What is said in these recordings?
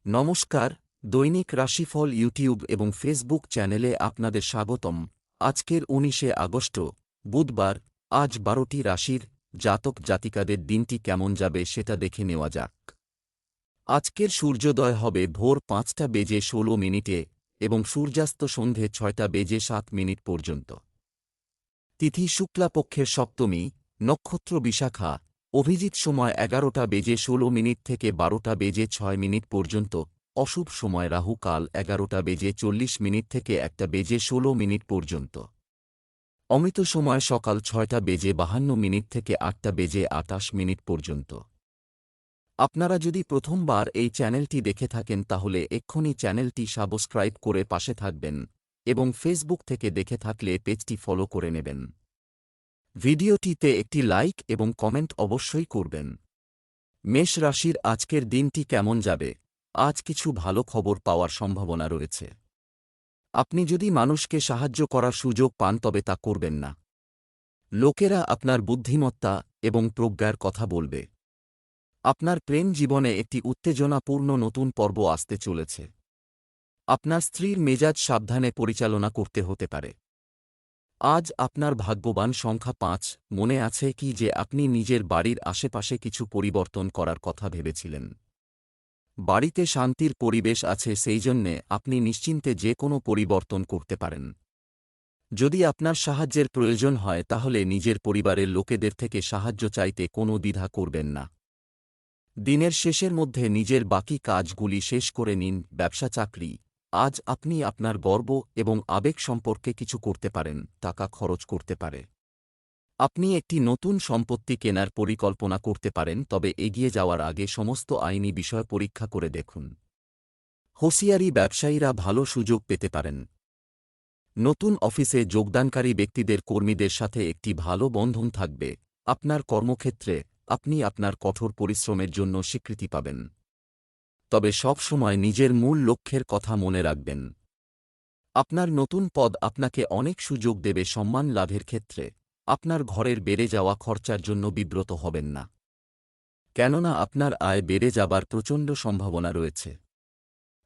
নমস্কার, দৈনিক রাশিফল ইউটিউব এবং ফেসবুক চ্যানেলে আপনাদের স্বাগতম। আজকের ১৯শে আগস্ট বুধবার। আজ ১২টি রাশির জাতক জাতিকাদের দিনটি কেমন যাবে সেটা দেখে নেওয়া যাক। আজকের সূর্যোদয় হবে ভোর ৫টা বেজে ১৬ মিনিটে এবং সূর্যাস্ত সন্ধে ৬টা বেজে ৭ মিনিট পর্যন্ত। তিথি শুক্লাপক্ষের সপ্তমী, নক্ষত্র বিশাখা, অভিজিৎ সময় ১১টা বেজে ১৬ মিনিট থেকে ১২টা বেজে ৬ মিনিট পর্যন্ত, অশুভ সময় রাহু কাল ১১টা বেজে ৪০ মিনিট থেকে ১টা বেজে ১৬ মিনিট পর্যন্ত, অমৃত সময় সকাল ৬টা বেজে ৫২ মিনিট থেকে ৮টা বেজে ২৮ মিনিট পর্যন্ত। আপনারা যদি প্রথমবার এই চ্যানেলটি দেখে থাকেন তাহলে এক্ষুনি চ্যানেলটি সাবস্ক্রাইব করে পাশে থাকবেন এবং ফেসবুক থেকে দেখে থাকলে পেজটি ফলো করে নেবেন। ভিডিওটিতে একটি লাইক এবং কমেন্ট অবশ্যই করবেন। মেষ রাশির আজকের দিনটি কেমন যাবে? আজ কিছু ভালো খবর পাওয়ার সম্ভাবনা রয়েছে। আপনি যদি মানুষকে সাহায্য করার সুযোগ পান তবে তা করবেন না। লোকেরা আপনার বুদ্ধিমত্তা এবং প্রজ্ঞার কথা বলবে। আপনার প্রেম জীবনে একটি উত্তেজনাপূর্ণ নতুন পর্ব আসতে চলেছে। আপনার স্ত্রীর মেজাজ সাবধানে পরিচালনা করতে হতে পারে। আজ আপনার ভাগ্যবান সংখ্যা ৫। মনে আছে কি যে আপনি নিজের বাড়ির আশেপাশে কিছু পরিবর্তন করার কথা ভেবেছিলেন? বাড়িতে শান্তির পরিবেশ আছে, সেই জন্যে আপনি নিশ্চিন্তে যে কোনো পরিবর্তন করতে পারেন। যদি আপনার সাহায্যের প্রয়োজন হয় তাহলে নিজের পরিবারের লোকেদের থেকে সাহায্য চাইতে কোনো দ্বিধা করবেন না। দিনের শেষের মধ্যে নিজের বাকি কাজগুলি শেষ করে নিন। ব্যবসা চাকরি, আজ আপনি আপনার গর্ব এবং আবেগ সম্পর্কে কিছু করতে পারেন, টাকা খরচ করতে পারে। আপনি একটি নতুন সম্পত্তি কেনার পরিকল্পনা করতে পারেন, তবে এগিয়ে যাওয়ার আগে সমস্ত আইনি বিষয় পরীক্ষা করে দেখুন। হুঁশিয়ারি, ব্যবসায়ীরা ভালো সুযোগ পেতে পারেন। নতুন অফিসে যোগদানকারী ব্যক্তিদের কর্মীদের সাথে একটি ভালো বন্ধন থাকবে। আপনার কর্মক্ষেত্রে আপনি আপনার কঠোর পরিশ্রমের জন্য স্বীকৃতি পাবেন। তবে সব সময় নিজের মূল লক্ষ্যের কথা মনে রাখবেন। আপনার নতুন পদ আপনাকে অনেক সুযোগ দেবে সম্মান লাভের ক্ষেত্রে। আপনার ঘরের বেড়ে যাওয়া খরচার জন্য বিব্রত হবেন না, কেননা আপনার আয় বেড়ে যাবার প্রচণ্ড সম্ভাবনা রয়েছে।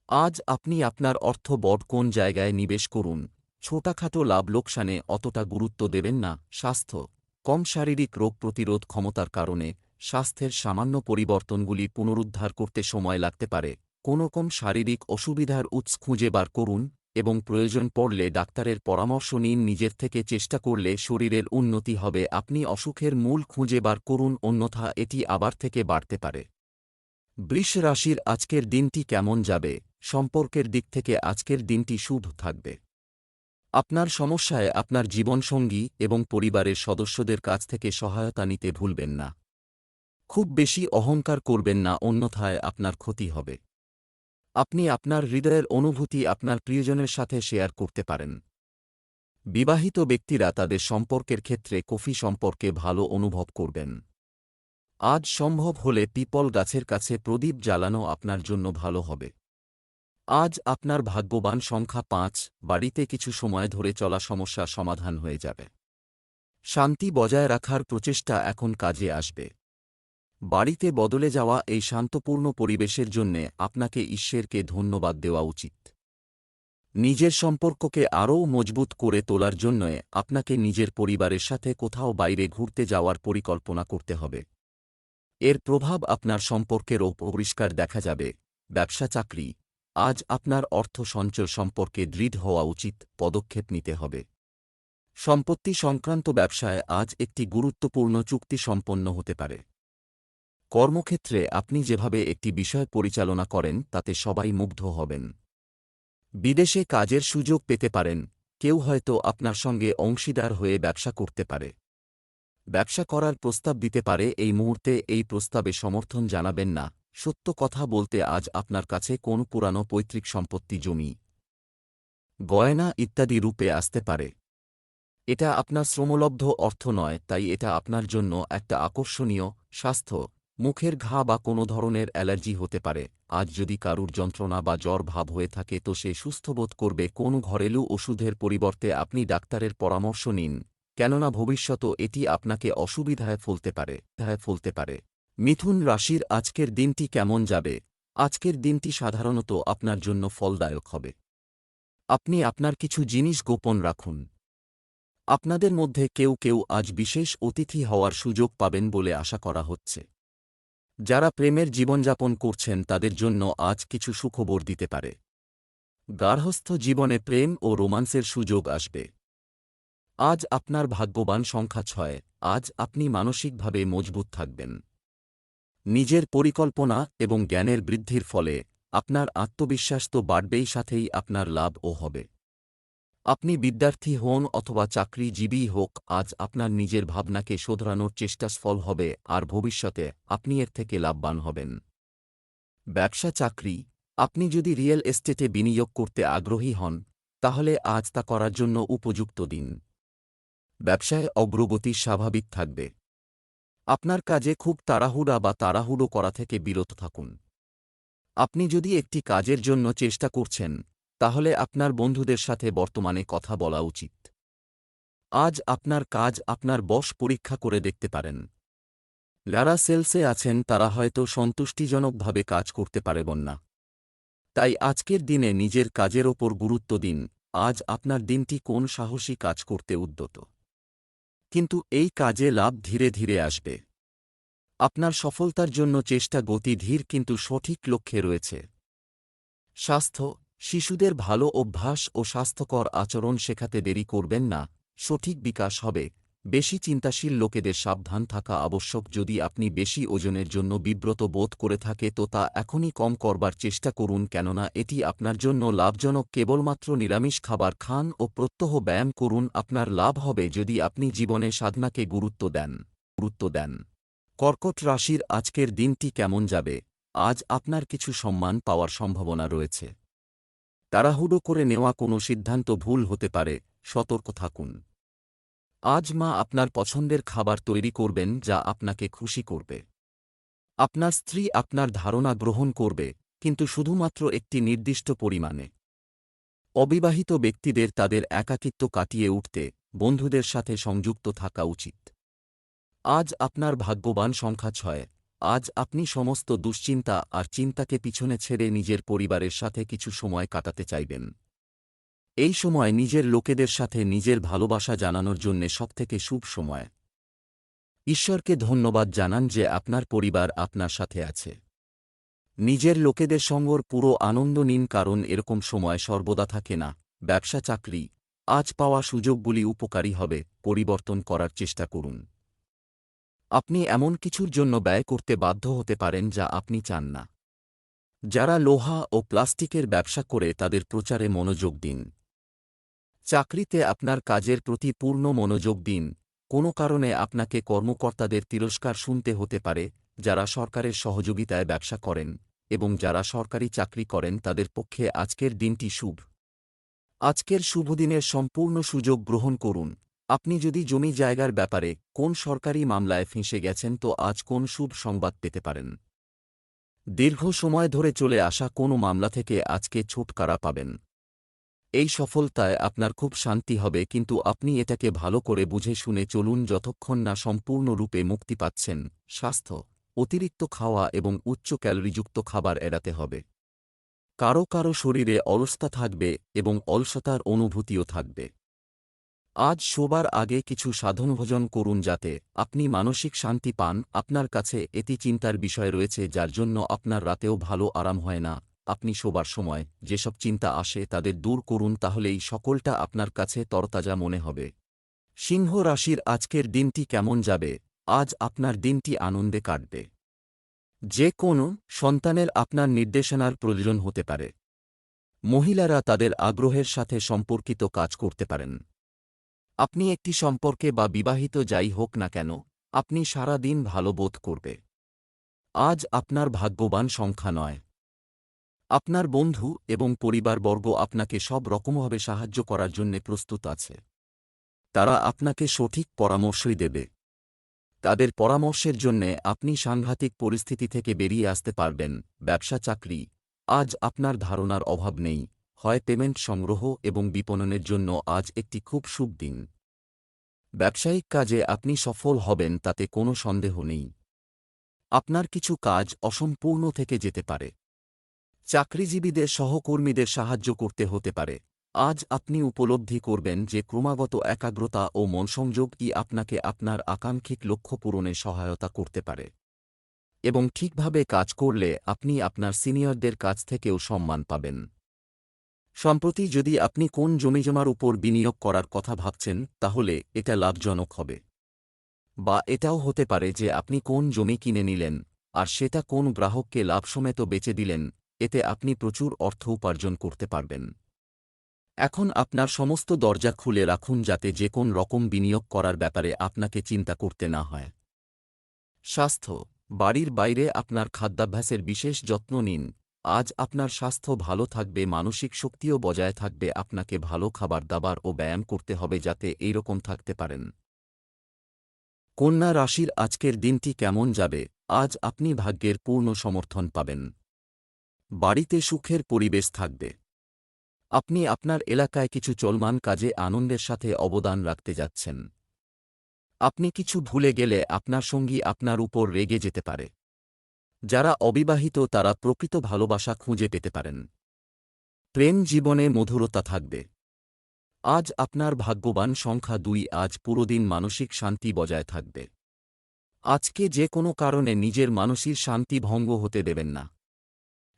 আজ আপনি আপনার অর্থ বড় কোন জায়গায় নিবেশ করুন। ছোটখাটো লাভ লোকসানে অতটা গুরুত্ব দেবেন না। স্বাস্থ্য, কম শারীরিক রোগ প্রতিরোধ ক্ষমতার কারণে স্বাস্থ্যের সামান্য পরিবর্তনগুলি পুনরুদ্ধার করতে সময় লাগতে পারে। কোনো কম শারীরিক অসুবিধার উৎস খুঁজে বার করুন এবং প্রয়োজন পড়লে ডাক্তারের পরামর্শ নিন। নিজের থেকে চেষ্টা করলে শরীরের উন্নতি হবে। আপনি অসুখের মূল খুঁজে বার করুন, অন্যথা এটি আবার থেকে বাড়তে পারে। বৃষ রাশির আজকের দিনটি কেমন যাবে? সম্পর্কের দিক থেকে আজকের দিনটি শুভ থাকবে। আপনার সমস্যায় আপনার জীবনসঙ্গী এবং পরিবারের সদস্যদের কাছ থেকে সহায়তা নিতে ভুলবেন না। খুব বেশি অহংকার করবেন না, অন্যথায় আপনার ক্ষতি হবে। আপনি আপনার হৃদয়ের অনুভূতি আপনার প্রিয়জনের সাথে শেয়ার করতে পারেন। বিবাহিত ব্যক্তিরা তাদের সম্পর্কের ক্ষেত্রে কফি সম্পর্কে ভালো অনুভব করবেন। আজ সম্ভব হলে পিপল গাছের কাছে প্রদীপ জ্বালানো আপনার জন্য ভালো হবে। আজ আপনার ভাগ্যবান সংখ্যা ৫। বাড়িতে কিছু সময় ধরে চলা সমস্যা সমাধান হয়ে যাবে। শান্তি বজায় রাখার প্রচেষ্টা এখন কাজে আসবে। বাড়িতে বদলে যাওয়া এই শান্তপূর্ণ পরিবেশের জন্যে আপনাকে ঈশ্বরকে ধন্যবাদ দেওয়া উচিত। নিজের সম্পর্ককে আরও মজবুত করে তোলার জন্য আপনাকে নিজের পরিবারের সাথে কোথাও বাইরে ঘুরতে যাওয়ার পরিকল্পনা করতে হবে। এর প্রভাব আপনার সম্পর্কেরও পরিষ্কার দেখা যাবে। ব্যবসা চাকরি, আজ আপনার অর্থ সঞ্চয় সম্পর্কে দৃঢ় হওয়া উচিত, পদক্ষেপ নিতে হবে। সম্পত্তি সংক্রান্ত ব্যবসায় আজ একটি গুরুত্বপূর্ণ চুক্তি সম্পন্ন হতে পারে। কর্মক্ষেত্রে আপনি যেভাবে একটি বিষয় পরিচালনা করেন তাতে সবাই মুগ্ধ হবেন। বিদেশে কাজের সুযোগ পেতে পারেন। কেউ হয়তো আপনার সঙ্গে অংশীদার হয়ে ব্যবসা করতে পারে। ব্যবসা করার প্রস্তাব দিতে পারে। এই মুহূর্তে এই প্রস্তাবে সমর্থন জানাবেন না। সত্য কথা বলতে আজ আপনার কাছে কোন পুরানো পৈতৃক সম্পত্তি, জমি, গয়না ইত্যাদি রূপে আসতে পারে। এটা আপনার শ্রমলব্ধ অর্থ নয়, তাই এটা আপনার জন্য একটা আকর্ষণীয়। স্বাস্থ্য, মুখের ঘা বা কোনো ধরনের অ্যালার্জি হতে পারে। আজ যদি কারুর যন্ত্রণা বা জ্বর ভাব হয়ে থাকে তো সে সুস্থ বোধ করবে। কোনো ঘরেলু ওষুধের পরিবর্তে আপনি ডাক্তারের পরামর্শ নিন, কেননা ভবিষ্যতে এটি আপনাকে অসুবিধায় ফেলতে পারে। মিথুন রাশির আজকের দিনটি কেমন যাবে? আজকের দিনটি সাধারণত আপনার জন্য ফলদায়ক হবে। আপনি আপনার কিছু জিনিস গোপন রাখুন। আপনাদের মধ্যে কেউ কেউ আজ বিশেষ অতিথি হওয়ার সুযোগ পাবেন বলে আশা করা হচ্ছে। যারা প্রেমের জীবনযাপন করছেন তাদের জন্য আজ কিছু সুখবর দিতে পারে। গার্হস্থ্য জীবনে প্রেম ও রোমান্সের সুযোগ আসবে। আজ আপনার ভাগ্যবান সংখ্যা 6। আজ আপনি মানসিকভাবে মজবুত থাকবেন। নিজের পরিকল্পনা এবং জ্ঞানের বৃদ্ধির ফলে আপনার আত্মবিশ্বাস তো বাড়বেই, সাথেই আপনার লাভও হবে। আপনি বিদ্যার্থী হন অথবা চাকরিজীবী হোক, আজ আপনার নিজের ভাবনাকে শোধরানোর চেষ্টা সফল হবে আর ভবিষ্যতে আপনি এর থেকে লাভবান হবেন। ব্যবসা চাকরি, আপনি যদি রিয়েল এস্টেটে বিনিয়োগ করতে আগ্রহী হন তাহলে আজ তা করার জন্য উপযুক্ত দিন। ব্যবসায় অগ্রগতি স্বাভাবিক থাকবে। আপনার কাজে খুব তাড়াহুড়ো করা থেকে বিরত থাকুন। আপনি যদি একটি কাজের জন্য চেষ্টা করছেন তাহলে আপনার বন্ধুদের সাথে বর্তমানে কথা বলা উচিত। আজ আপনার কাজ আপনার বস পরীক্ষা করে দেখতে পারেন। যারা সেলসে আছেন তারা হয়তো সন্তুষ্টিজনকভাবে কাজ করতে পারবেন না। তাই আজকের দিনে নিজের কাজের ওপর গুরুত্ব দিন। আজ আপনার দিনটি কোন সাহসী কাজ করতে উদ্যত, কিন্তু এই কাজে লাভ ধীরে ধীরে আসবে। আপনার সফলতার জন্য চেষ্টা গতি ধীর কিন্তু সঠিক লক্ষ্যে রয়েছে। স্বাস্থ্য, শিশুদের ভালো অভ্যাস ও স্বাস্থ্যকর আচরণ শেখাতে দেরি করবেন না, সঠিক বিকাশ হবে। বেশি চিন্তাশীল লোকেদের সাবধান থাকা আবশ্যক। যদি আপনি বেশি ওজনের জন্য বিব্রত বোধ করে থাকে তো তা এখনই কম করবার চেষ্টা করুন, কেননা এটি আপনার জন্য লাভজনক। কেবলমাত্র নিরামিষ খাবার খান ও প্রত্যহ ব্যায়াম করুন, আপনার লাভ হবে যদি আপনি জীবনে সাধনাকে গুরুত্ব দেন। কর্কট রাশির আজকের দিনটি কেমন যাবে? আজ আপনার কিছু সম্মান পাওয়ার সম্ভাবনা রয়েছে। তাড়াহুড়ো করে নেওয়া কোনো সিদ্ধান্ত ভুল হতে পারে, সতর্ক থাকুন। আজ মা আপনার পছন্দের খাবার তৈরি করবেন যা আপনাকে খুশি করবে। আপনার স্ত্রী আপনার ধারণা গ্রহণ করবে, কিন্তু শুধুমাত্র একটি নির্দিষ্ট পরিমাণে। অবিবাহিত ব্যক্তিদের তাদের একাকিত্ব কাটিয়ে উঠতে বন্ধুদের সাথে সংযুক্ত থাকা উচিত। আজ আপনার ভাগ্যবান সংখ্যা 6। আজ আপনি সমস্ত দুশ্চিন্তা আর চিন্তাকে পিছনে ছেড়ে নিজের পরিবারের সাথে কিছু সময় কাটাতে চাইবেন। এই সময় নিজের লোকেদের সাথে নিজের ভালোবাসা জানানোর জন্যে সবথেকে শুভ সময়। ঈশ্বরকে ধন্যবাদ জানান যে আপনার পরিবার আপনার সাথে আছে। নিজের লোকেদের সঙ্গর পুরো আনন্দ নিন, কারণ এরকম সময় সর্বদা থাকে না। ব্যবসা চাকরি, আজ পাওয়া সুযোগগুলি উপকারী হবে, পরিবর্তন করার চেষ্টা করুন। আপনি এমন কিছুর জন্য ব্যয় করতে বাধ্য হতে পারেন যা আপনি চান না। যারা লোহা ও প্লাস্টিকের ব্যবসা করে তাদের প্রচারে মনোযোগ দিন। চাকরিতে আপনার কাজের প্রতি পূর্ণ মনোযোগ দিন। কোনো কারণে আপনাকে কর্মকর্তাদের তিরস্কার শুনতে হতে পারে। যারা সরকারের সহযোগিতায় ব্যবসা করেন এবং যারা সরকারি চাকরি করেন তাদের পক্ষে আজকের দিনটি শুভ। আজকের শুভদিনের সম্পূর্ণ সুযোগ গ্রহণ করুন। আপনি যদি জমি জায়গার ব্যাপারে কোন সরকারি মামলায় ফেঁসে গেছেন তো আজ কোন শুভ সংবাদ পেতে পারেন। দীর্ঘ সময় ধরে চলে আসা কোনো মামলা থেকে আজকে ছুটকারা পাবেন। এই সফলতায় আপনার খুব শান্তি হবে, কিন্তু আপনি এটাকে ভালো করে বুঝে শুনে চলুন যতক্ষণ না সম্পূর্ণরূপে মুক্তি পাচ্ছেন। স্বাস্থ্য, অতিরিক্ত খাওয়া এবং উচ্চ ক্যালোরিযুক্ত খাবার এড়াতে হবে। কারো কারো শরীরে অলসতা থাকবে এবং অলসতার অনুভূতিও থাকবে। আজ শোবার আগে কিছু সাধনভোজন করুন যাতে আপনি মানসিক শান্তি পান। আপনার কাছে এটি চিন্তার বিষয় রয়েছে যার জন্য আপনার রাতেও ভালো আরাম হয় না। আপনি শোবার সময় যেসব চিন্তা আসে তাদের দূর করুন, তাহলেই সকলটা আপনার কাছে তরতাজা মনে হবে। সিংহ রাশির আজকের দিনটি কেমন যাবে? আজ আপনার দিনটি আনন্দে কাটবে। যে কোনো সন্তানের আপনার নির্দেশনার প্রয়োজন হতে পারে। মহিলারা তাদের আগ্রহের সাথে সম্পর্কিত কাজ করতে পারেন। আপনি একটি সম্পর্কে বা বিবাহিত যাই হোক না কেন, আপনি সারা দিন ভালো বোধ করবে। আজ আপনার ভাগ্যবান সংখ্যা 9। আপনার বন্ধু এবং পরিবারবর্গ আপনাকে সব রকমভাবে সাহায্য করার জন্য প্রস্তুত আছে। তারা আপনাকে সঠিক পরামর্শই দেবে। তাদের পরামর্শের জন্যে আপনি সাংঘাতিক পরিস্থিতি থেকে বেরিয়ে আসতে পারবেন। ব্যবসা চাকরি, আজ আপনার ধারণার অভাব নেই। হয় পেমেন্ট সংগ্রহ এবং বিপণনের জন্য আজ একটি খুব শুভ দিন। ব্যবসায়িক কাজে আপনি সফল হবেন তাতে কোনো সন্দেহ নেই। আপনার কিছু কাজ অসম্পূর্ণ থেকে যেতে পারে। চাকরিজীবীদের সহকর্মীদের সাহায্য করতে হতে পারে। আজ আপনি উপলব্ধি করবেন যে ক্রমাগত একাগ্রতা ও মনসংযোগই আপনাকে আপনার আকাঙ্ক্ষিত লক্ষ্য পূরণে সহায়তা করতে পারে। এবং ঠিকভাবে কাজ করলে আপনি আপনার সিনিয়রদের কাছ থেকেও সম্মান পাবেন। সম্প্রতি যদি আপনি কোন জমিজমার উপর বিনিয়োগ করার কথা ভাবছেন, তাহলে এটা লাভজনক হবে। বা এটাও হতে পারে যে আপনি কোন জমি কিনে নিলেন, আর সেটা কোন গ্রাহককে লাভসমেত বেচে দিলেন, এতে আপনি প্রচুর অর্থ উপার্জন করতে পারবেন। এখন আপনার সমস্ত দরজা খুলে রাখুন যাতে যে কোন রকম বিনিয়োগ করার ব্যাপারে আপনাকে চিন্তা করতে না হয়। স্বাস্থ্য। বাড়ির বাইরে আপনার খাদ্যাভ্যাসের বিশেষ যত্ন নিন। আজ আপনার স্বাস্থ্য ভালো থাকবে, মানসিক শক্তিও বজায় থাকবে। আপনাকে ভালো খাবার দাবার ও ব্যায়াম করতে হবে যাতে এইরকম থাকতে পারেন। কন্যা রাশির আজকের দিনটি কেমন যাবে? আজ আপনি ভাগ্যের পূর্ণ সমর্থন পাবেন। বাড়িতে সুখের পরিবেশ থাকবে। আপনি আপনার এলাকায় কিছু চলমান কাজে আনন্দের সাথে অবদান রাখতে যাচ্ছেন। আপনি কিছু ভুলে গেলে আপনার সঙ্গী আপনার উপর রেগে যেতে পারে। যারা অবিবাহিত তারা প্রকৃত ভালোবাসা খুঁজে পেতে পারেন। প্রেম জীবনে মধুরতা থাকবে। আজ আপনার ভাগ্যবান সংখ্যা 2। আজ পুরোদিন মানসিক শান্তি বজায় থাকবে। আজকে যে কোনো কারণে নিজের মানসিক শান্তি ভঙ্গ হতে দেবেন না।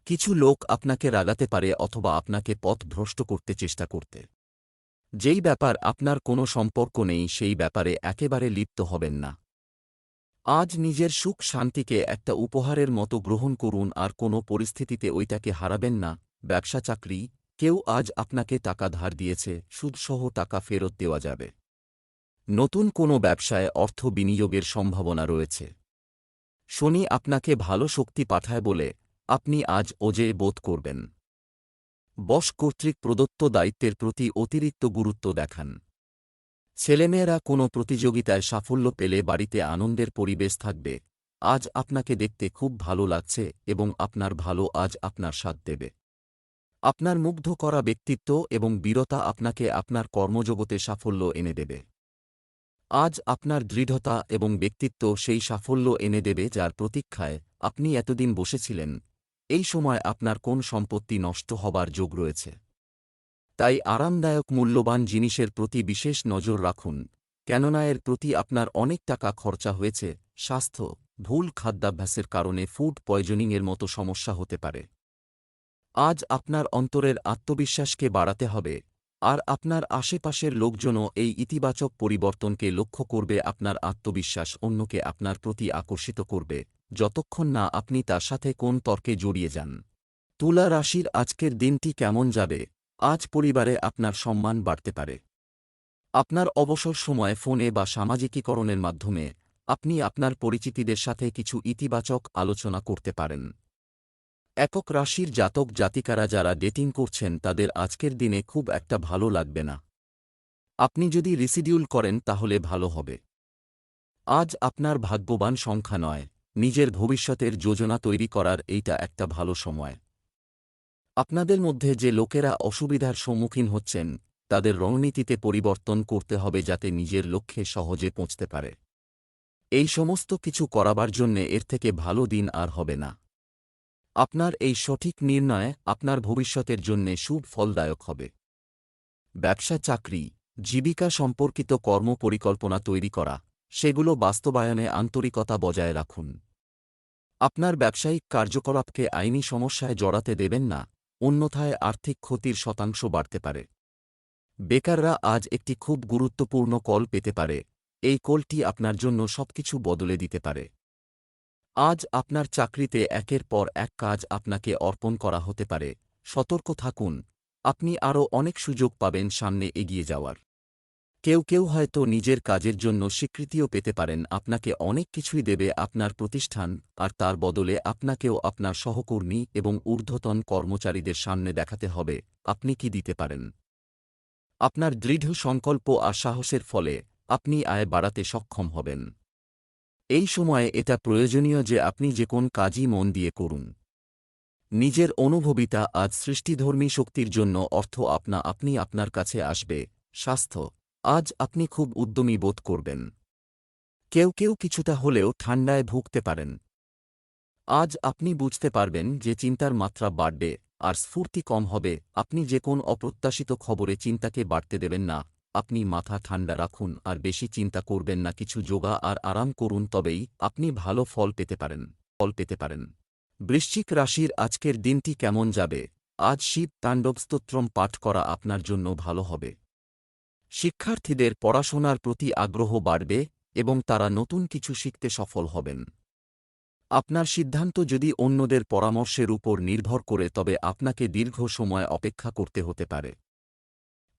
কিছু লোক আপনাকে রাগাতে পারে অথবা আপনাকে পথভ্রষ্ট করতে চেষ্টা করতে। যেই ব্যাপার আপনার কোনো সম্পর্ক নেই সেই ব্যাপারে একেবারে লিপ্ত হবেন না। আজ নিজের সুখ শান্তিকে একটা উপহারের মতো গ্রহণ করুন আর কোনো পরিস্থিতিতে ওইটাকে হারাবেন না। ব্যবসা চাকরি, কেউ আজ আপনাকে টাকা ধার দিয়েছে, সুদসহ টাকা ফেরত দেওয়া যাবে। নতুন কোনো ব্যবসায় অর্থ বিনিয়োগের সম্ভাবনা রয়েছে। শনি আপনাকে ভালো শক্তি পাঠায় বলে আপনি আজ অজেয় বোধ করবেন। বস কর্তৃক প্রদত্ত দায়িত্বের প্রতি অতিরিক্ত গুরুত্ব দেখান। ছেলেমেয়েরা কোনো প্রতিযোগিতায় সাফল্য পেলে বাড়িতে আনন্দের পরিবেশ থাকবে। আজ আপনাকে দেখতে খুব ভালো লাগছে এবং আপনার ভালো আজ আপনার সাথ দেবে। আপনার মুগ্ধ করা ব্যক্তিত্ব এবং বীরতা আপনাকে আপনার কর্মজগতে সাফল্য এনে দেবে। আজ আপনার দৃঢ়তা এবং ব্যক্তিত্ব সেই সাফল্য এনে দেবে যার প্রতীক্ষায় আপনি এতদিন বসেছিলেন। এই সময় আপনার কোন সম্পত্তি নষ্ট হবার যোগ রয়েছে। তাই আরামদায়ক মূল্যবান জিনিসের প্রতি বিশেষ নজর রাখুন, কেননা এর প্রতি আপনার অনেক টাকা খরচা হয়েছে। স্বাস্থ্য। ভুল খাদ্যাভ্যাসের কারণে ফুড পয়জনিংয়ের মতো সমস্যা হতে পারে। আজ আপনার অন্তরের আত্মবিশ্বাসকে বাড়াতে হবে, আর আপনার আশেপাশের লোকজনও এই ইতিবাচক পরিবর্তনকে লক্ষ্য করবে। আপনার আত্মবিশ্বাস অন্যকে আপনার প্রতি আকর্ষিত করবে, যতক্ষণ না আপনি তার সাথে কোন তর্কে জড়িয়ে যান। তুলা রাশির আজকের দিনটি কেমন যাবে? আজ পরিবারে আপনার সম্মান বাড়তে পারে। আপনার অবসর সময়ে ফোনে বা সামাজিকীকরণের মাধ্যমে আপনি আপনার পরিচিতিদের সাথে কিছু ইতিবাচক আলোচনা করতে পারেন। একক রাশির জাতক জাতিকারা যারা ডেটিং করছেন তাদের আজকের দিনে খুব একটা ভালো লাগবে না। আপনি যদি রিশিডিউল করেন তাহলে ভালো হবে। আজ আপনার ভাগ্যবান সংখ্যা নয়, নিজের ভবিষ্যতের যোজনা তৈরি করার এইটা একটা ভালো সময়। আপনাদের মধ্যে যে লোকেরা অসুবিধার সম্মুখীন হচ্ছেন তাদের রণনীতিতে পরিবর্তন করতে হবে যাতে নিজের লক্ষ্যে সহজে পৌঁছতে পারে। এই সমস্ত কিছু করাবার জন্যে এর থেকে ভালো দিন আর হবে না। আপনার এই সঠিক নির্ণয় আপনার ভবিষ্যতের জন্যে শুভ ফলদায়ক হবে। ব্যবসা চাকরি, জীবিকা সম্পর্কিত কর্ম পরিকল্পনা তৈরি করা, সেগুলো বাস্তবায়নে আন্তরিকতা বজায় রাখুন। আপনার ব্যবসায়িক কার্যকলাপকে আইনি সমস্যায় জড়াতে দেবেন না, অন্যথায় আর্থিক ক্ষতির শতাংশ বাড়তে পারে। বেকাররা আজ একটি খুব গুরুত্বপূর্ণ কল পেতে পারে। এই কলটি আপনার জন্য সবকিছু বদলে দিতে পারে। আজ আপনার চাকরিতে একের পর এক কাজ আপনাকে অর্পণ করা হতে পারে। সতর্ক থাকুন, আপনি আরও অনেক সুযোগ পাবেন সামনে এগিয়ে যাওয়ার। কেউ কেউ হয়তো নিজের কাজের জন্য স্বীকৃতিও পেতে পারেন। আপনাকে অনেক কিছুই দেবে আপনার প্রতিষ্ঠান, আর তার বদলে আপনাকেও আপনার সহকর্মী এবং ঊর্ধ্বতন কর্মচারীদের সামনে দেখাতে হবে আপনি কি দিতে পারেন। আপনার দৃঢ় সংকল্প আর সাহসের ফলে আপনি আয় বাড়াতে সক্ষম হবেন। এই সময়ে এটা প্রয়োজনীয় যে আপনি যে কোন কাজই মন দিয়ে করুন। নিজের অনুভবিতা আজ সৃষ্টিধর্মী শক্তির জন্য অর্থ আপনি আপনার কাছে আসবে। স্বাস্থ্য। আজ আপনি খুব উদ্যমী বোধ করবেন। কেউ কেউ কিছুটা হলেও ঠান্ডায় ভুগতে পারেন। আজ আপনি বুঝতে পারবেন যে চিন্তার মাত্রা বাড়বে আর স্ফূর্তি কম হবে। আপনি যে কোন অপ্রত্যাশিত খবরে চিন্তাকে বাড়তে দেবেন না। আপনি মাথা ঠান্ডা রাখুন আর বেশি চিন্তা করবেন না। কিছু যোগা আর আরাম করুন, তবেই আপনি ভালো ফল পেতে পারেন। বৃশ্চিক রাশির আজকের দিনটি কেমন যাবে? আজ শিব তাণ্ডব স্তোত্রম পাঠ করা আপনার জন্য ভালো হবে। শিক্ষার্থীদের পড়াশোনার প্রতি আগ্রহ বাড়বে এবং তারা নতুন কিছু শিখতে সফল হবেন। আপনার সিদ্ধান্ত যদি অন্যদের পরামর্শের উপর নির্ভর করে, তবে আপনাকে দীর্ঘ সময় অপেক্ষা করতে হতে পারে।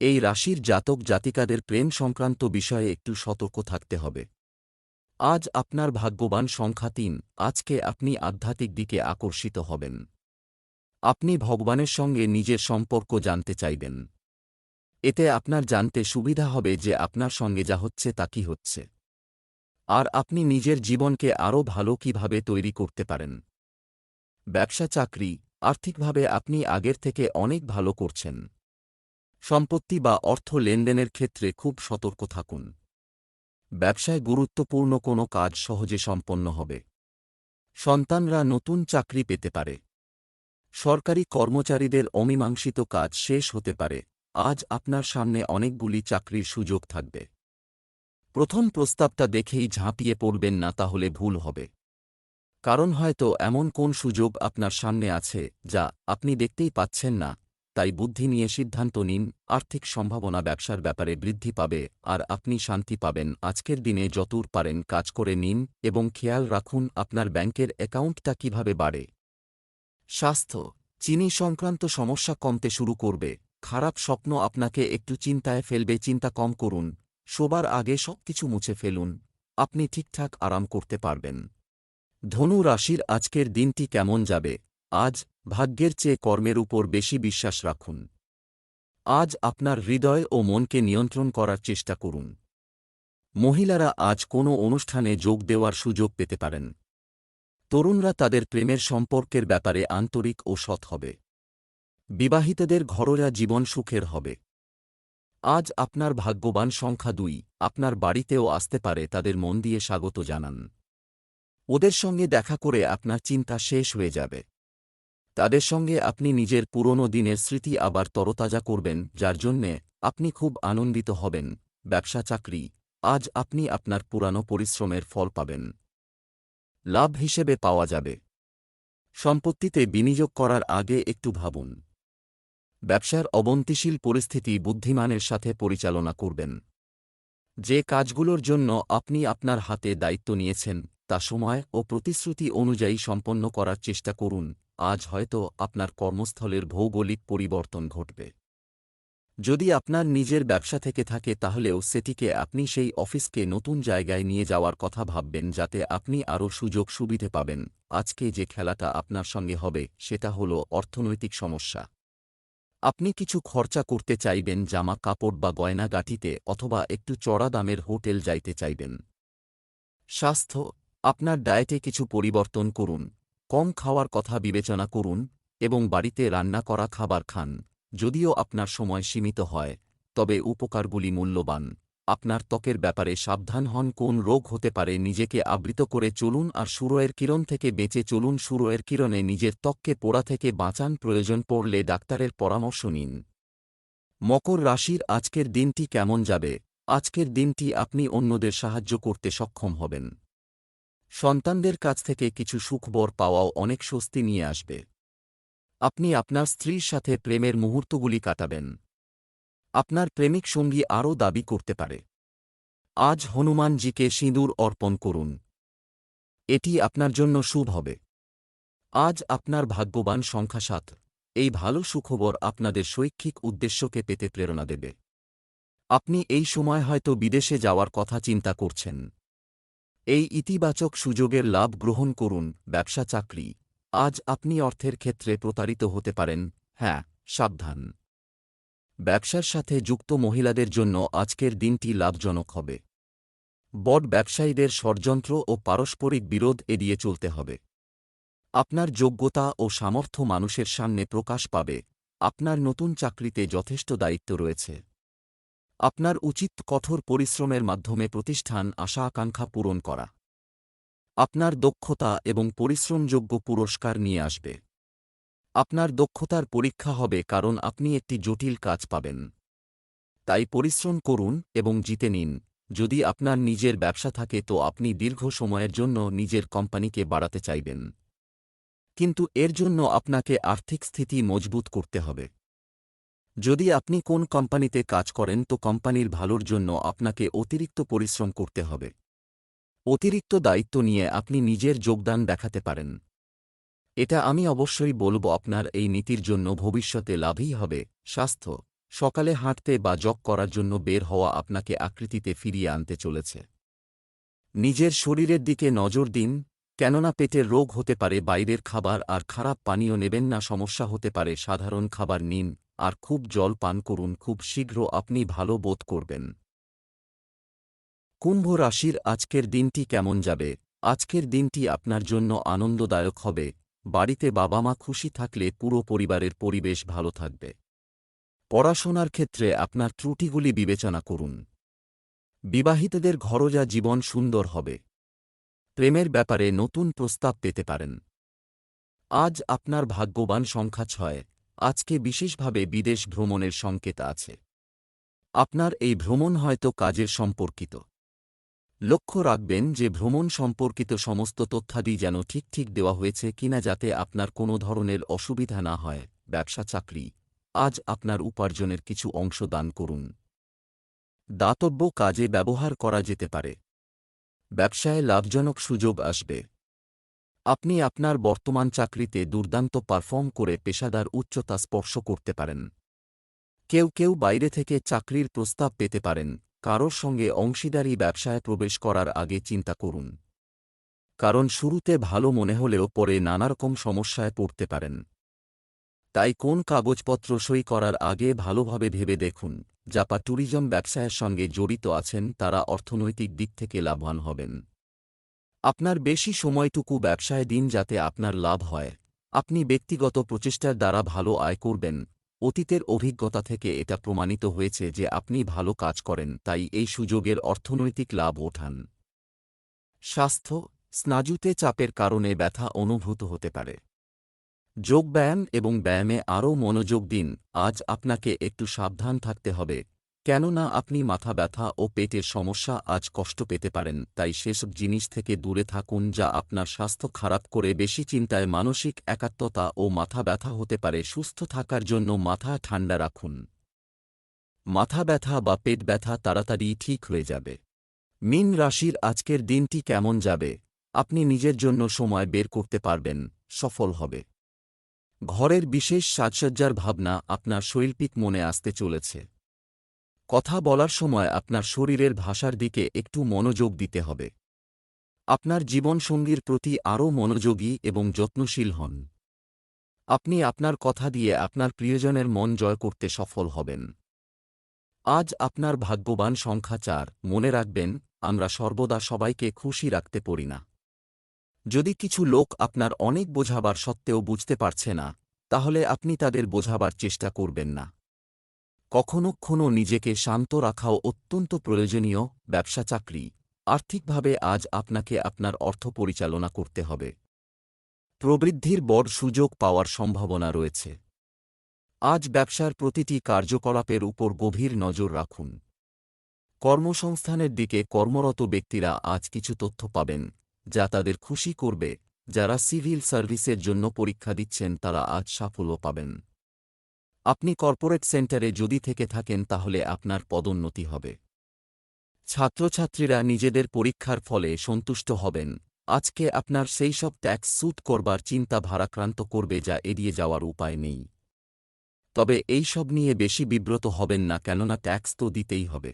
এই রাশির জাতক জাতিকাদের প্রেম সংক্রান্ত বিষয়ে একটু সতর্ক থাকতে হবে। আজ আপনার ভাগ্যবান সংখ্যা ৩। আজকে আপনি আধ্যাত্মিক দিকে আকর্ষিত হবেন। আপনি ভগবানের সঙ্গে নিজের সম্পর্ক জানতে চাইবেন। এতে আপনার জানতে সুবিধা হবে যে আপনার সঙ্গে যা হচ্ছে তা কি হচ্ছে, আর আপনি নিজের জীবনকে আরও ভালো কিভাবে তৈরি করতে পারেন। ব্যবসা চাকরি, আর্থিকভাবে আপনি আগের থেকে অনেক ভালো করছেন। সম্পত্তি বা অর্থ লেনদেনের ক্ষেত্রে খুব সতর্ক থাকুন। ব্যবসায় গুরুত্বপূর্ণ কোনো কাজ সহজে সম্পন্ন হবে। সন্তানরা নতুন চাকরি পেতে পারে। সরকারি কর্মচারীদের অমীমাংসিত কাজ শেষ হতে পারে। আজ আপনার সামনে অনেকগুলি চাকরির সুযোগ থাকবে। প্রথম প্রস্তাবটা দেখেই ঝাঁপিয়ে পড়বেন না, তাহলে ভুল হবে। কারণ হয়তো এমন কোন সুযোগ আপনার সামনে আছে যা আপনি দেখতেই পাচ্ছেন না। তাই বুদ্ধি নিয়ে সিদ্ধান্ত নিন। আর্থিক সম্ভাবনা ব্যবসার ব্যাপারে বৃদ্ধি পাবে আর আপনি শান্তি পাবেন। আজকের দিনে যতদূর পারেন কাজ করে নিন এবং খেয়াল রাখুন আপনার ব্যাংকের অ্যাকাউন্টটা কিভাবে বাড়ে। স্বাস্থ্য, চিনি সংক্রান্ত সমস্যা কমতে শুরু করবে। খারাপ স্বপ্ন আপনাকে একটু চিন্তায় ফেলবে। চিন্তা কম করুন। শোবার আগে সবকিছু মুছে ফেলুন। আপনি ঠিকঠাক আরাম করতে পারবেন। ধনু রাশির আজকের দিনটি কেমন যাবে? আজ ভাগ্যের চেয়ে কর্মের উপর বেশি বিশ্বাস রাখুন। আজ আপনার হৃদয় ও মনকে নিয়ন্ত্রণ করার চেষ্টা করুন। মহিলারা আজ কোনো অনুষ্ঠানে যোগ দেওয়ার সুযোগ পেতে পারেন। তরুণরা তাদের প্রেমের সম্পর্কের ব্যাপারে আন্তরিক ও সৎ হবে। বিবাহিতদের ঘরোয়া জীবন সুখের হবে। আজ আপনার ভাগ্যবান সংখ্যা ২। আপনার বাড়িতেও আসতে পারে, তাদের মন দিয়ে স্বাগত জানান। ওদের সঙ্গে দেখা করে আপনার চিন্তা শেষ হয়ে যাবে। তাদের সঙ্গে আপনি নিজের পুরনো দিনের স্মৃতি আবার তরতাজা করবেন, যার জন্যে আপনি খুব আনন্দিত হবেন। ব্যবসা চাকরি, আজ আপনি আপনার পুরানো পরিশ্রমের ফল পাবেন। লাভ হিসেবে পাওয়া যাবে। সম্পত্তিতে বিনিয়োগ করার আগে একটু ভাবুন। ব্যবসার অবনতিশীল পরিস্থিতি বুদ্ধিমানের সাথে পরিচালনা করবেন। যে কাজগুলোর জন্য আপনি আপনার হাতে দায়িত্ব নিয়েছেন তা সময় ও প্রতিশ্রুতি অনুযায়ী সম্পন্ন করার চেষ্টা করুন। আজ হয়তো আপনার কর্মস্থলের ভৌগোলিক পরিবর্তন ঘটবে। যদি আপনার নিজের ব্যবসা থেকে থাকে, তাহলেও সেটিকে আপনি সেই অফিসকে নতুন জায়গায় নিয়ে যাওয়ার কথা ভাববেন, যাতে আপনি আরও সুযোগ সুবিধে পাবেন। আজকে যে খেলাটা আপনার সঙ্গে হবে সেটা হল অর্থনৈতিক সমস্যা। আপনি কিছু খরচা করতে চাইবেন, জামা কাপড় বা গয়নাগাটিতে, অথবা একটু চড়া দামের হোটেল যাইতে চাইবেন। স্বাস্থ্য, আপনার ডায়েটে কিছু পরিবর্তন করুন। কম খাওয়ার কথা বিবেচনা করুন এবং বাড়িতে রান্না করা খাবার খান। যদিও আপনার সময় সীমিত হয়, তবে উপকারগুলি মূল্যবান। আপনার ত্বকের ব্যাপারে সাবধান হন। কোন রোগ হতে পারে। নিজেকে আবৃত করে চলুন আর সূর্যের কিরণ থেকে বেঁচে চলুন। সূর্যের কিরণে নিজের ত্বককে পোড়া থেকে বাঁচান। প্রয়োজন পড়লে ডাক্তারের পরামর্শ নিন। মকর রাশির আজকের দিনটি কেমন যাবে? আজকের দিনটি আপনি অন্যদের সাহায্য করতে সক্ষম হবেন। সন্তানদের কাছ থেকে কিছু সুখবর পাওয়াও অনেক স্বস্তি নিয়ে আসবে। আপনি আপনার স্ত্রীর সাথে প্রেমের মুহূর্তগুলি কাটাবেন। আপনার প্রেমিক সঙ্গী আরও দাবি করতে পারে। আজ হনুমানজিকে সিঁদুর অর্পণ করুন। এটি আপনার জন্য শুভ হবে। আজ আপনার ভাগ্যবান সংখ্যা ৭। এই ভালো সুখবর আপনাদের শৈক্ষিক উদ্দেশ্যকে পেতে প্রেরণা দেবে। আপনি এই সময় হয়তো বিদেশে যাওয়ার কথা চিন্তা করছেন। এই ইতিবাচক সুযোগের লাভ গ্রহণ করুন। ব্যবসা চাকরি, আজ আপনি অর্থের ক্ষেত্রে প্রতারিত হতে পারেন। হ্যাঁ, সাবধান। ব্যবসার সাথে যুক্ত মহিলাদের জন্য আজকের দিনটি লাভজনক হবে। বড় ব্যবসায়ীদের ষড়যন্ত্র ও পারস্পরিক বিরোধ এড়িয়ে চলতে হবে। আপনার যোগ্যতা ও সামর্থ্য মানুষের সামনে প্রকাশ পাবে। আপনার নতুন চাকরিতে যথেষ্ট দায়িত্ব রয়েছে। আপনার উচিত কঠোর পরিশ্রমের মাধ্যমে প্রতিষ্ঠান আশা আকাঙ্ক্ষা পূরণ করা। আপনার দক্ষতা এবং পরিশ্রমযোগ্য পুরস্কার নিয়ে আসবে। আপনার দক্ষতার পরীক্ষা হবে কারণ আপনি একটি জটিল কাজ পাবেন। তাই পরিশ্রম করুন এবং জিতে নিন। যদি আপনার নিজের ব্যবসা থাকে তো আপনি দীর্ঘ সময়ের জন্য নিজের কোম্পানিকে বাড়াতে চাইবেন। কিন্তু এর জন্য আপনাকে আর্থিক স্থিতি মজবুত করতে হবে। যদি আপনি কোন কোম্পানিতে কাজ করেন তো কোম্পানির ভালোর জন্য আপনাকে অতিরিক্ত পরিশ্রম করতে হবে। অতিরিক্ত দায়িত্ব নিয়ে আপনি নিজের যোগদান দেখাতে পারেন। এটা আমি অবশ্যই বলব, আপনার এই নীতির জন্য ভবিষ্যতে লাভই হবে। স্বাস্থ্য, সকালে হাঁটতে বা জগ করার জন্য বের হওয়া আপনাকে আকৃতিতে ফিরিয়ে আনতে চলেছে। নিজের শরীরের দিকে নজর দিন, কেননা পেটের রোগ হতে পারে। বাইরের খাবার আর খারাপ পানীয় নেবেন না, সমস্যা হতে পারে। সাধারণ খাবার নিন আর খুব জল পান করুন, খুব শীঘ্র আপনি ভালো বোধ করবেন। কুম্ভ রাশির আজকের দিনটি কেমন যাবে? আজকের দিনটি আপনার জন্য আনন্দদায়ক হবে। বাড়িতে বাবা মা খুশি থাকলে পুরো পরিবারের পরিবেশ ভালো থাকবে। পড়াশোনার ক্ষেত্রে আপনার ত্রুটিগুলি বিবেচনা করুন। বিবাহিতদের ঘরোয়া জীবন সুন্দর হবে। প্রেমের ব্যাপারে নতুন প্রস্তাব পেতে পারেন। আজ আপনার ভাগ্যবান সংখ্যা 6। আজকে বিশেষভাবে বিদেশ ভ্রমণের সংকেত আছে। আপনার এই ভ্রমণ হয়তো কাজের সম্পর্কিত। লক্ষ্য রাখবেন যে ভ্রমণ সম্পর্কিত সমস্ত তথ্যাদি যেন ঠিক দেওয়া হয়েছে কিনা, যাতে আপনার কোনো ধরনের অসুবিধা না হয়। ব্যবসা চাকরি, আজ আপনার উপার্জনের কিছু অংশ দান করুন। দাতব্য কাজে ব্যবহার করা যেতে পারে। ব্যবসায় লাভজনক সুযোগ আসবে। আপনি আপনার বর্তমান চাকরিতে দুর্দান্ত পারফর্ম করে পেশাদার উচ্চতা স্পর্শ করতে পারেন। কেউ বাইরে থেকে চাকরির প্রস্তাব পেতে পারেন। কারোর সঙ্গে অংশীদারি ব্যবসায় প্রবেশ করার আগে চিন্তা করুন, কারণ শুরুতে ভালো মনে হলেও পরে নানারকম সমস্যায় পড়তে পারেন। তাই কোন কাগজপত্র সই করার আগে ভালোভাবে ভেবে দেখুন। যারা ট্যুরিজম ব্যবসায়ের সঙ্গে জড়িত আছেন তারা অর্থনৈতিক দিক থেকে লাভবান হবেন। আপনার বেশি সময়টুকু ব্যবসায় দিন যাতে আপনার লাভ হয়। আপনি ব্যক্তিগত প্রচেষ্টার দ্বারা ভালো আয় করবেন। অতীতের অভিজ্ঞতা থেকে এটা প্রমাণিত হয়েছে যে আপনি ভালো কাজ করেন, তাই এই সুযোগের অর্থনৈতিক লাভ ওঠান। স্বাস্থ্য, স্নায়ুতে চাপের কারণে ব্যথা অনুভূত হতে পারে। যোগব্যায়াম এবং ব্যায়ামে আরও মনোযোগ দিন। আজ আপনাকে একটু সাবধান থাকতে হবে, কেননা আপনি মাথা ব্যথা ও পেটের সমস্যা আজ কষ্ট পেতে পারেন। তাই সেসব জিনিস থেকে দূরে থাকুন যা আপনার স্বাস্থ্য খারাপ করে। বেশি চিন্তায় মানসিক একাত্মতা ও মাথা ব্যথা হতে পারে। সুস্থ থাকার জন্য মাথা ঠান্ডা রাখুন। মাথা ব্যথা বা পেট ব্যথা তাড়াতাড়ি ঠিক হয়ে যাবে। মীন রাশির আজকের দিনটি কেমন যাবে? আপনি নিজের জন্য সময় বের করতে পারবেন, সফল হবে। ঘরের বিশেষ সাজসজ্জার ভাবনা আপনার শৈল্পিক মনে আসতে চলেছে। কথা বলার সময় আপনার শরীরের ভাষার দিকে একটু মনোযোগ দিতে হবে। আপনার জীবনসঙ্গীর প্রতি আরও মনোযোগী এবং যত্নশীল হন। আপনি আপনার কথা দিয়ে আপনার প্রিয়জনের মন জয় করতে সফল হবেন। আজ আপনার ভাগ্যবান সংখ্যা 4। মনে রাখবেন, আমরা সর্বদা সবাইকে খুশি রাখতে পারি না। যদি কিছু লোক আপনার অনেক বোঝাবার সত্ত্বেও বুঝতে পারছে না, তাহলে আপনি তাদের বোঝাবার চেষ্টা করবেন না। কখনো নিজেকে শান্ত রাখাও অত্যন্ত প্রয়োজনীয়। ব্যবসা চাকরি, আর্থিকভাবে আজ আপনাকে আপনার অর্থ পরিচালনা করতে হবে। প্রবৃদ্ধির বড় সুযোগ পাওয়ার সম্ভাবনা রয়েছে। আজ ব্যবসার প্রতিটি কার্যকলাপের উপর গভীর নজর রাখুন। কর্মসংস্থানের দিকে কর্মরত ব্যক্তিরা আজ কিছু তথ্য পাবেন যা তাদের খুশি করবে। যারা সিভিল সার্ভিসের জন্য পরীক্ষা দিচ্ছেন তারা আজ সাফল্য পাবেন। আপনি কর্পোরেট সেন্টারে যদি থেকে থাকেন তাহলে আপনার পদোন্নতি হবে। ছাত্রছাত্রীরা নিজেদের পরীক্ষার ফলে সন্তুষ্ট হবেন। আজকে আপনার সেই সব ট্যাক্স স্যুট করবার চিন্তা ভারাক্রান্ত করবে যা এড়িয়ে যাওয়ার উপায় নেই। তবে এই সব নিয়ে বেশি বিব্রত হবেন না, কেননা ট্যাক্স তো দিতেই হবে।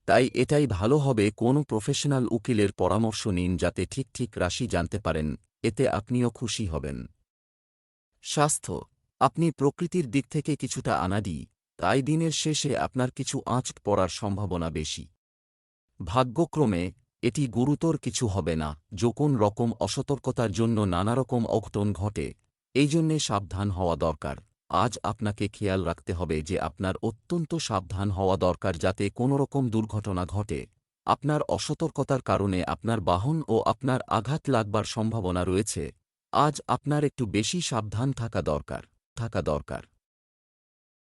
তাই এটাই ভালো হবে কোনো প্রফেশনাল উকিলের পরামর্শ নিন যাতে ঠিক রাশি জানতে পারেন, এতে আপনিও খুশি হবেন। স্বাস্থ্য, আপনি প্রকৃতির দিক থেকে কিছুটা আনাড়ি, তাই দিনের শেষে আপনার কিছু আঁচ পড়ার সম্ভাবনা বেশি। ভাগ্যক্রমে এটি গুরুতর কিছু হবে না। কোন রকম অসতর্কতার জন্য নানারকম অঘটন ঘটে, এই জন্যে সাবধান হওয়া দরকার। আজ আপনাকে খেয়াল রাখতে হবে যে আপনার অত্যন্ত সাবধান হওয়া দরকার যাতে কোনোরকম দুর্ঘটনা ঘটে। আপনার অসতর্কতার কারণে আপনার বাহন ও আপনার আঘাত লাগবার সম্ভাবনা রয়েছে। আজ আপনার একটু বেশি সাবধান থাকা দরকার।